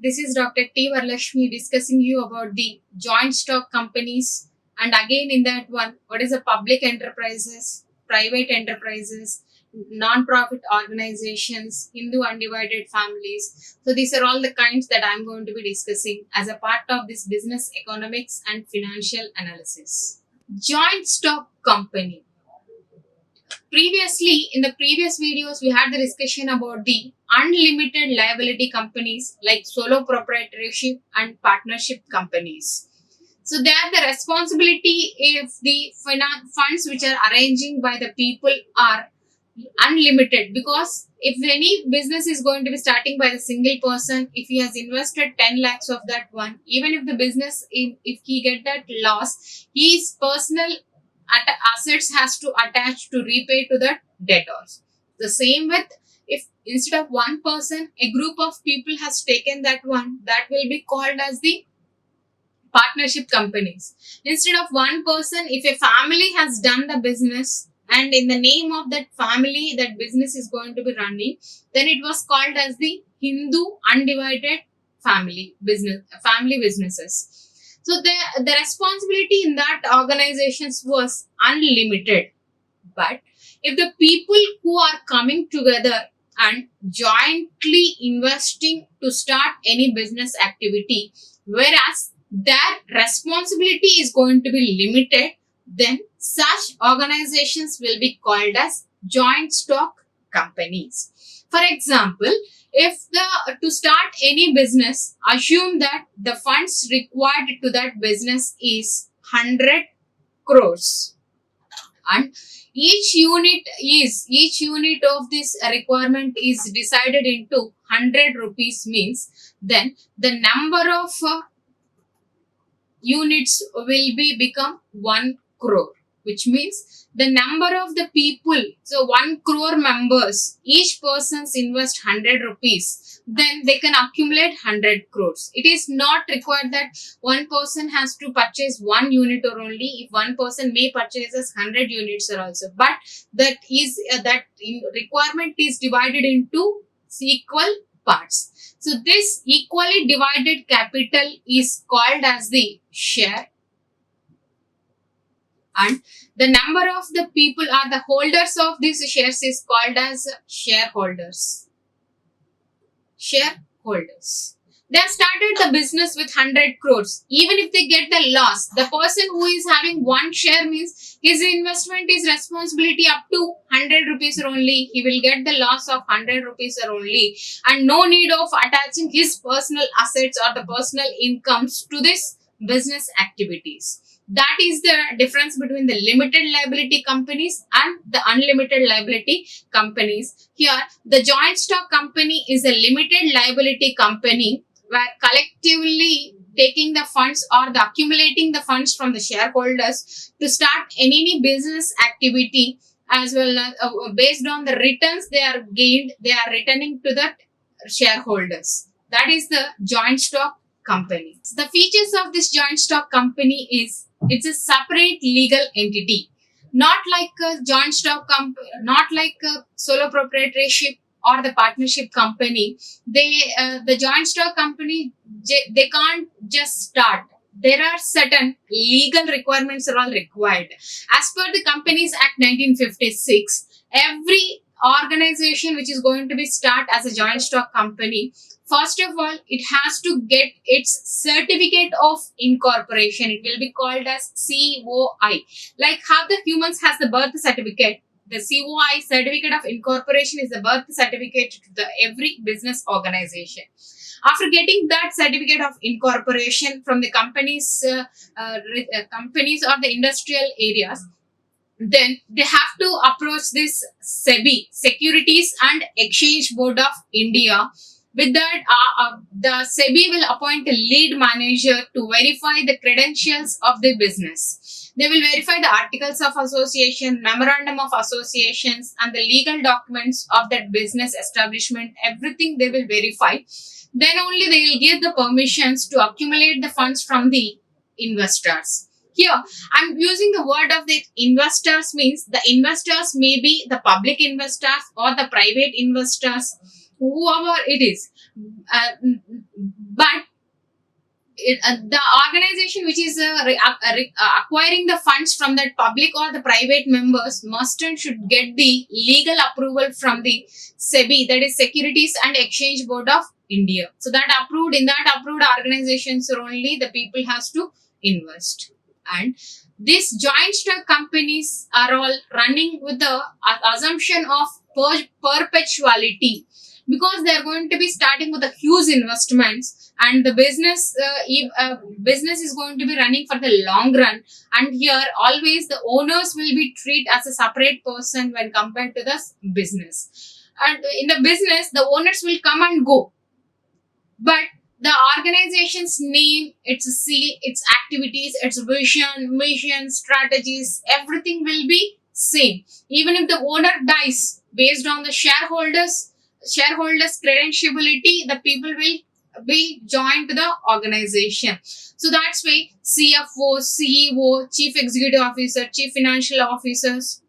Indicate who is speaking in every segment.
Speaker 1: this is Dr. T. Lakshmi discussing you about the joint stock companies. And again in that one, what is the public enterprises, private enterprises, non-profit organizations, Hindu undivided families. So these are all the kinds that I'm going to be discussing as a part of this business economics and financial analysis. Joint stock company. Previously, in the previous videos, we had the discussion about the unlimited liability companies like solo proprietorship and partnership companies. So they are the responsibility if the funds which are arranging by the people are unlimited, because if any business is going to be starting by the single person, if he has invested 10 lakhs of that one, even if the business, if he get that loss, his personal assets has to attach to repay to the debtors. The same with, if instead of one person, a group of people has taken that one, that will be called as the partnership companies. Instead of one person, if a family has done the business and in the name of that family that business is going to be running, then it was called as the Hindu undivided family businesses. So the responsibility in that organizations was unlimited. But if the people who are coming together and jointly investing to start any business activity, whereas their responsibility is going to be limited, then such organizations will be called as joint stock companies. For example, if to start any business, assume that the funds required to that business is 100 crores, and each unit of this requirement is decided into 100 rupees, means then the number of units will be become 1 crore, which means the number of the people, so 1 crore members, each person's invest 100 rupees, then they can accumulate 100 crores. It is not required that one person has to purchase 1 unit or only. If one person may purchase 100 units or also, but that requirement is divided into equal parts. So this equally divided capital is called as the share, and the number of the people are the holders of these shares is called as shareholders. They have started the business with 100 crores. Even if they get the loss, the person who is having one share means his investment is responsibility up to 100 rupees only. He will get the loss of 100 rupees only, and no need of attaching his personal assets or the personal incomes to this business activities. That is the difference between the limited liability companies and the unlimited liability companies. Here, the joint stock company is a limited liability company where collectively taking the funds or the accumulating the funds from the shareholders to start any business activity, as well as based on the returns they are gained, they are returning to the shareholders. That is the joint stock company. The features of this joint stock company is it's a separate legal entity, not like a joint stock company, not like a solo proprietorship or the partnership company. The joint stock company, they can't just start. There are certain legal requirements are all required. As per the Companies Act 1956, every organization which is going to be start as a joint stock company, first of all, it has to get its certificate of incorporation. It will be called as COI. Like how the humans has the birth certificate, the COI, certificate of incorporation, is the birth certificate to every business organization. After getting that certificate of incorporation from the companies or the industrial areas, then they have to approach this SEBI, Securities and Exchange Board of India. With that, the SEBI will appoint a lead manager to verify the credentials of the business. They will verify the articles of association, memorandum of associations, and the legal documents of that business establishment. Everything they will verify. Then only they will give the permissions to accumulate the funds from the investors. Here, I'm using the word of the investors, means the investors may be the public investors or the private investors, whoever it is. But the organization which is acquiring the funds from the public or the private members must and should get the legal approval from the SEBI, that is Securities and Exchange Board of India. So that approved, in that approved organizations only the people has to invest. And these joint stock companies are all running with the assumption of perpetuality, because they are going to be starting with a huge investments, and the business business is going to be running for the long run. And here always the owners will be treated as a separate person when compared to the business. And in the business the owners will come and go, but the organization's name, its seal, its activities, its vision, mission, strategies, everything will be same. Even if the owner dies, based on the shareholders credentiality, the people will be joined to the organization. So that's why CFO, CEO, Chief Executive Officer, Chief Financial Officers,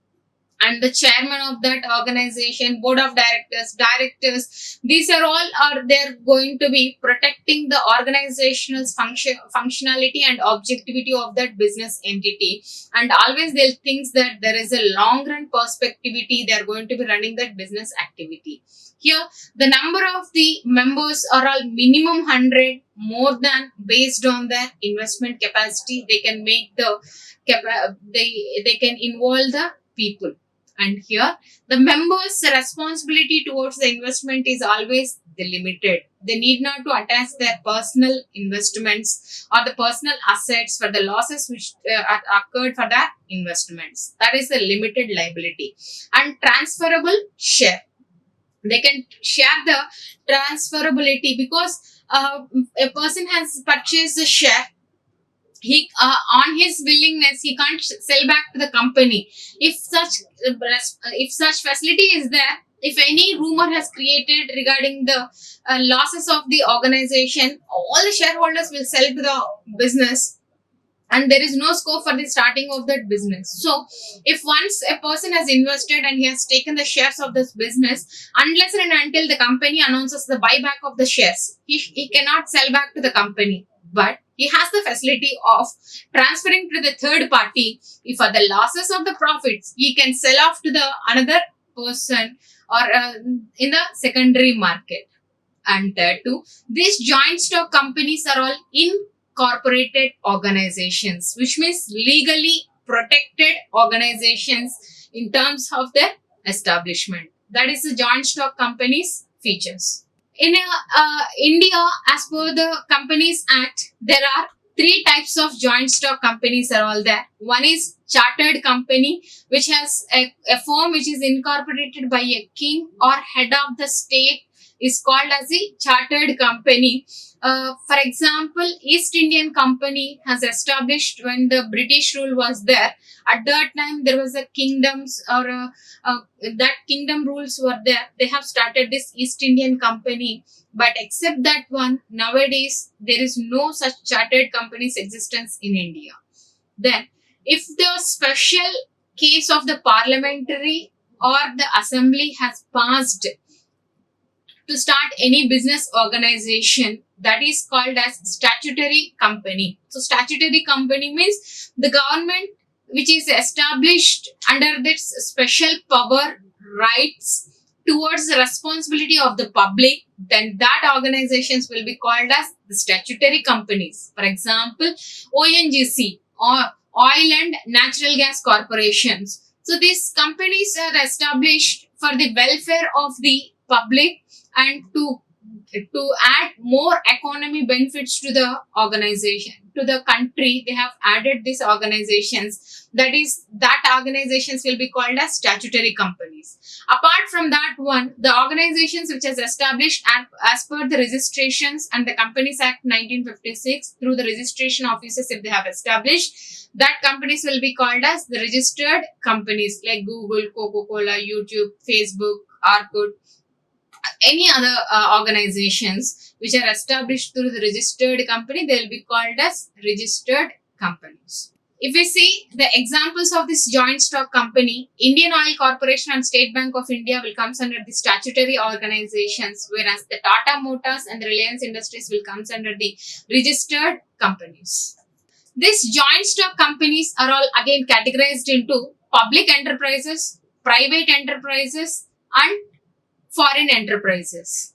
Speaker 1: and the chairman of that organization, board of directors, these are all are they're going to be protecting the organizational functionality and objectivity of that business entity. And always they'll think that there is a long run perspectivity, they're going to be running that business activity. Here the number of the members are all minimum 100, more than based on their investment capacity they can make the they can involve the people. And here the members responsibility towards the investment is always limited. They need not to attach their personal investments or the personal assets for the losses which occurred for their investments. That is the limited liability. And transferable share, they can share the transferability, because a person has purchased a share, he on his willingness he can't sell back to the company. If such facility is there, if any rumor has created regarding the losses of the organization, all the shareholders will sell to the business, and there is no scope for the starting of that business. So if once a person has invested and he has taken the shares of this business, unless and until the company announces the buyback of the shares, he cannot sell back to the company. But he has the facility of transferring to the third party. If for the losses of the profits, he can sell off to the another person, or in the secondary market. And two, these joint stock companies are all incorporated organizations, which means legally protected organizations in terms of their establishment. That is the joint stock companies features. In India, as per the Companies Act, there are three types of joint stock companies are all there. One is chartered company, which has a firm which is incorporated by a king or head of the state, is called as a chartered company. For example, East Indian Company has established when the British rule was there. At that time, there was a kingdoms, or that kingdom rules were there. They have started this East Indian Company. But except that one, nowadays, there is no such chartered company's existence in India. Then, if the special case of the parliamentary or the assembly has passed to start any business organization, that is called as statutory company. So statutory company means the government which is established under this special power, rights towards the responsibility of the public, then that organizations will be called as the statutory companies. For example, ONGC, or Oil and Natural Gas Corporations. So these companies are established for the welfare of the public and to add more economy benefits to the organization, to the country. They have added these organizations, that organizations will be called as statutory companies. Apart from that one, the organizations which has established as per the registrations and the Companies Act 1956 through the registration offices, if they have established, that companies will be called as the registered companies, like Google, Coca-Cola, YouTube, Facebook, Orkut, any other organizations which are established through the registered company, they will be called as registered companies. If we see the examples of this joint stock company, Indian Oil Corporation and State Bank of India will comes under the statutory organizations, whereas the Tata Motors and the Reliance Industries will comes under the registered companies. These joint stock companies are all again categorized into public enterprises, private enterprises, and foreign enterprises.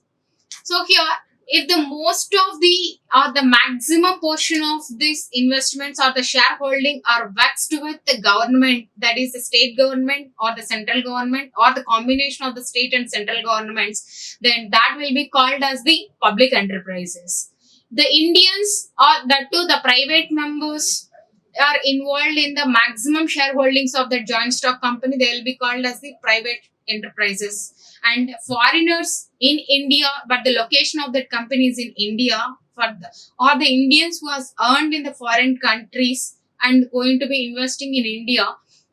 Speaker 1: So here, if the most of the or the maximum portion of these investments or the shareholding are vexed with the government, that is the state government or the central government or the combination of the state and central governments, then that will be called as the public enterprises. The Indians or that too the private members are involved in the maximum shareholdings of the joint stock company, they will be called as the private enterprises. And foreigners in India, but the location of that company is in India, or the Indians who has earned in the foreign countries and going to be investing in India,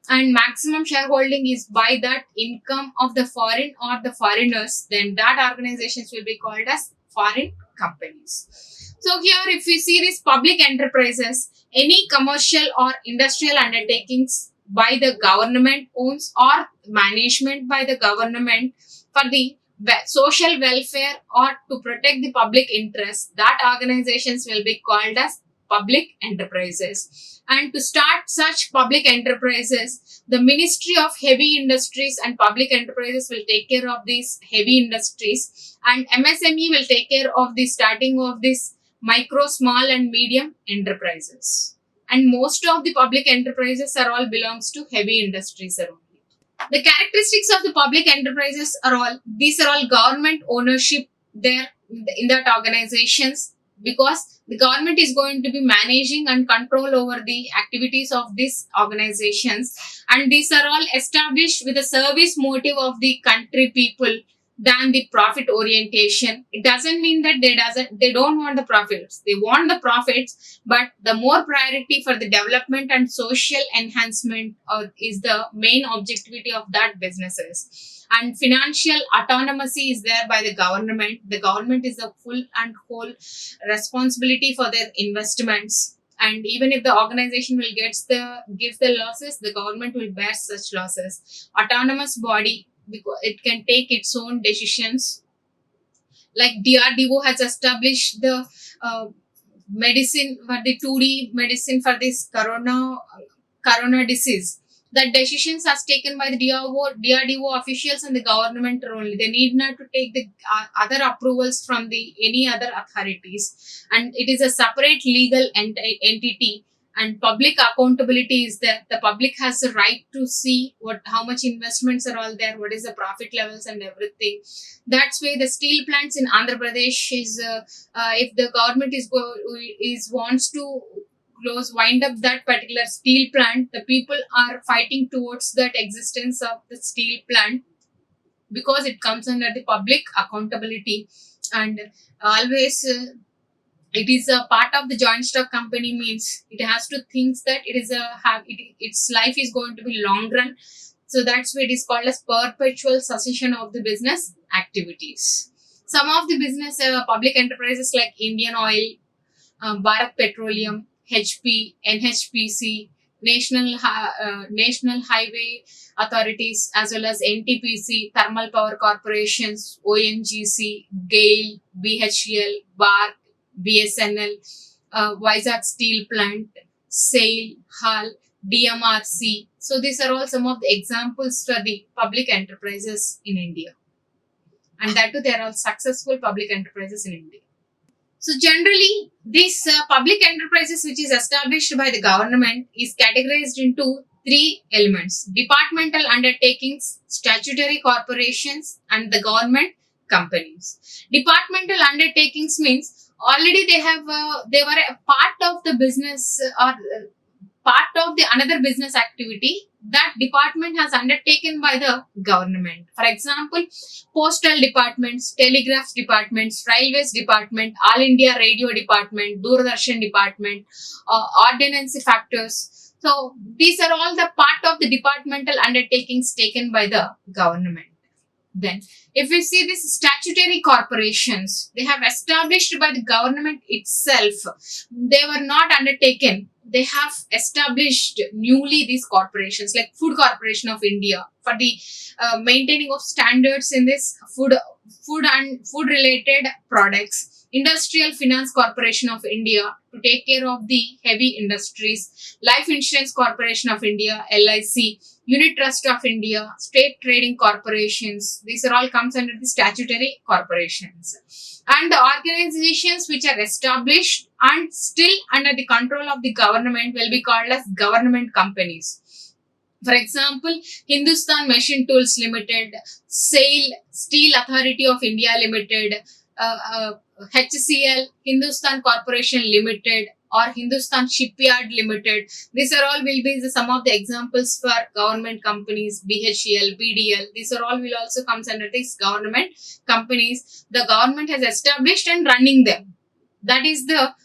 Speaker 1: and maximum shareholding is by that income of the foreign or the foreigners, then that organizations will be called as foreign companies. So here, if we see these public enterprises, any commercial or industrial undertakings by the government owns or management by the government for the social welfare or to protect the public interest, that organizations will be called as public enterprises. And to start such public enterprises, the Ministry of Heavy Industries and Public Enterprises will take care of these heavy industries, and MSME will take care of the starting of this micro, small and medium enterprises. And most of the public enterprises are all belongs to heavy industries only. The characteristics of the public enterprises are all, these are all government ownership there in that organizations, because the government is going to be managing and control over the activities of these organizations, and these are all established with a service motive of the country people than the profit orientation. It doesn't mean that they don't want the profits. They want the profits, but the more priority for the development and social enhancement is the main objectivity of that businesses. And financial autonomy is there by the government. The government is the full and whole responsibility for their investments. And even if the organization will gives the losses, the government will bear such losses. Autonomous body, because it can take its own decisions. Like DRDO has established the medicine for the 2D medicine for this corona disease. The decisions are taken by the DRDO officials and the government only. They need not to take the other approvals from the any other authorities. And it is a separate legal entity. And public accountability is there. The public has the right to see how much investments are all there, what is the profit levels and everything. That's why the steel plants in Andhra Pradesh is, if the government wants to wind up that particular steel plant, the people are fighting towards that existence of the steel plant, because it comes under the public accountability. And always it is a part of the joint stock company, means it has to think that its life is going to be long run. So that's why it is called as perpetual succession of the business activities. Some of the business public enterprises like Indian Oil, Bharat Petroleum, HP, NHPC, National Highway Authorities, as well as NTPC, Thermal Power Corporations, ONGC, GAIL, BHEL, BARC, BSNL, Vizag Steel Plant, SAIL, HAL, DMRC. So these are all some of the examples for the public enterprises in India. And that too, they are all successful public enterprises in India. So generally, this public enterprises which is established by the government is categorized into three elements: departmental undertakings, statutory corporations, and the government companies. Departmental undertakings means already they were a part of the business or part of the another business activity that department has undertaken by the government. For example, postal departments, telegraph departments, railways department, All India Radio department, Doordarshan department, ordinance factors. So these are all the part of the departmental undertakings taken by the government. Then, if we see these statutory corporations, they have established by the government itself. They were not undertaken. they have established newly these corporations like Food Corporation of India for the maintaining of standards in this food and food related products. Industrial Finance Corporation of India to take care of the heavy industries. Life Insurance Corporation of India, LIC. Unit Trust of India, state trading corporations. These are all comes under the statutory corporations. And the organizations which are established and still under the control of the government will be called as government companies. For example, Hindustan Machine Tools Limited, SAIL, Steel Authority of India Limited, HCL, Hindustan Corporation Limited, or Hindustan Shipyard Limited. These are all will be some of the examples for government companies, BHEL, BDL. These are all will also comes under these government companies. The government has established and running them. That is the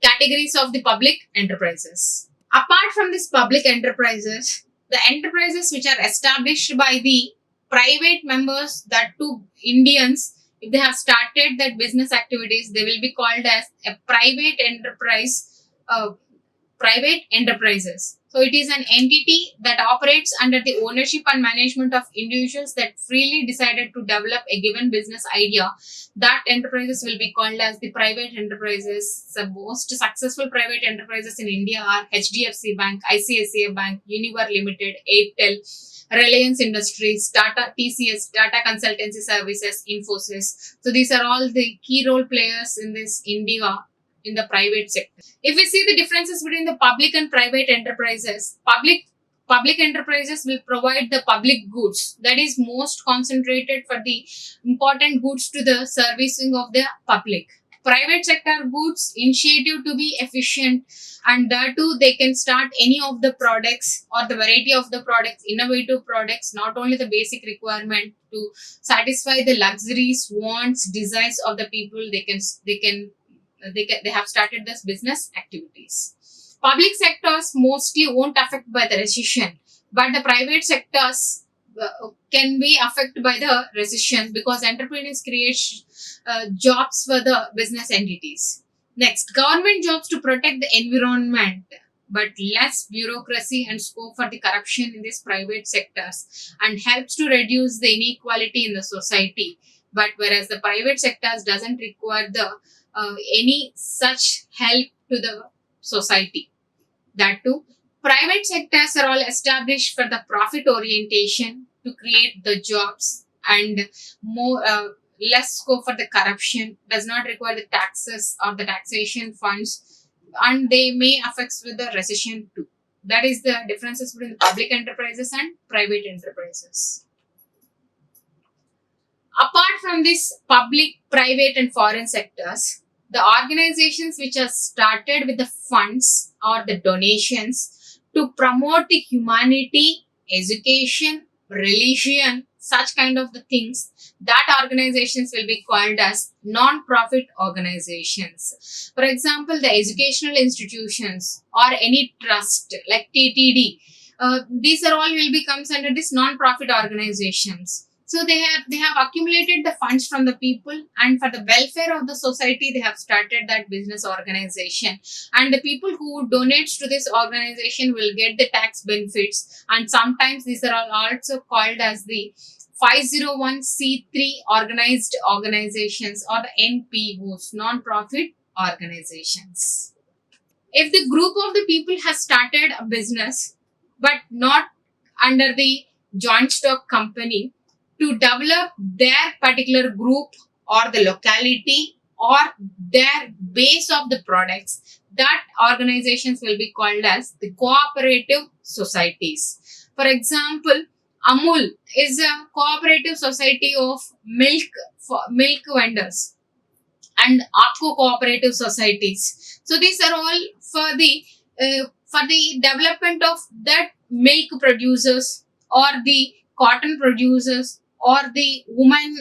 Speaker 1: categories of the public enterprises. Apart from these public enterprises, the enterprises which are established by the private members, that too Indians, if they have started that business activities, they will be called as a private enterprise, private enterprises. So it is an entity that operates under the ownership and management of individuals that freely decided to develop a given business idea. That enterprises will be called as the private enterprises. The most successful private enterprises in India are HDFC Bank, ICICI Bank, Univar Limited, Airtel, Reliance Industries, Tata, TCS, Tata Consultancy Services, Infosys. So these are all the key role players in this India in the private sector. If we see the differences between the public and private enterprises, public enterprises will provide the public goods, that is most concentrated for the important goods to the servicing of the public. Private sector goods initiative to be efficient, and that too they can start any of the products or the variety of the products, innovative products, not only the basic requirement to satisfy the luxuries, wants, desires of the people. They have started this business activities. Public sectors mostly won't affect by the recession, but the private sectors can be affected by the recession because entrepreneurs create jobs for the business entities. Next, government jobs to protect the environment, but less bureaucracy and scope for the corruption in these private sectors, and helps to reduce the inequality in the society. But whereas the private sectors doesn't require the any such help to the society. That too, private sectors are all established for the profit orientation to create the jobs and more less scope for the corruption, does not require the taxes or the taxation funds, and they may affect with the recession too. That is the differences between the public enterprises and private enterprises. Apart from this public, private, and foreign sectors, the organizations which are started with the funds or the donations to promote the humanity, education, religion, such kind of the things, that organizations will be called as non-profit organizations. For example, the educational institutions or any trust like TTD, these are all will be comes under this non-profit organizations. So they have accumulated the funds from the people, and for the welfare of the society they have started that business organization, and the people who donates to this organization will get the tax benefits, and sometimes these are all also called as the 501c3 organized organizations or the NPOs, non-profit organizations. If the group of the people has started a business but not under the joint stock company, to develop their particular group or the locality or their base of the products, that organizations will be called as the cooperative societies. For example, Amul is a cooperative society of milk vendors, and APCO cooperative societies. So these are all for the development of that milk producers or the cotton producers or the women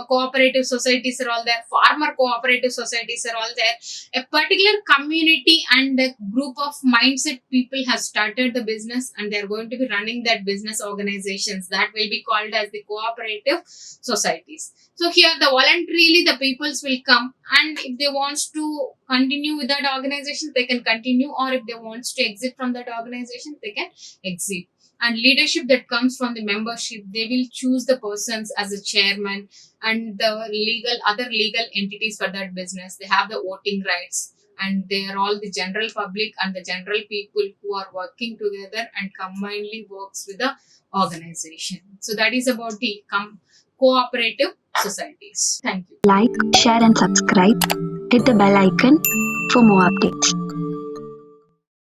Speaker 1: cooperative societies are all there, farmer cooperative societies are all there. A particular community and a group of mindset people have started the business, and they're going to be running that business organizations that will be called as the cooperative societies. So here the voluntarily the peoples will come, and if they wants to continue with that organization, they can continue, or if they wants to exit from that organization, they can exit. And leadership that comes from the membership, they will choose the persons as a chairman, and the other legal entities for that business, they have the voting rights, and they are all the general public and the general people who are working together and combinedly works with the organization. So that is about the cooperative societies. Thank you.
Speaker 2: Like, share and subscribe. Hit the bell icon for more updates.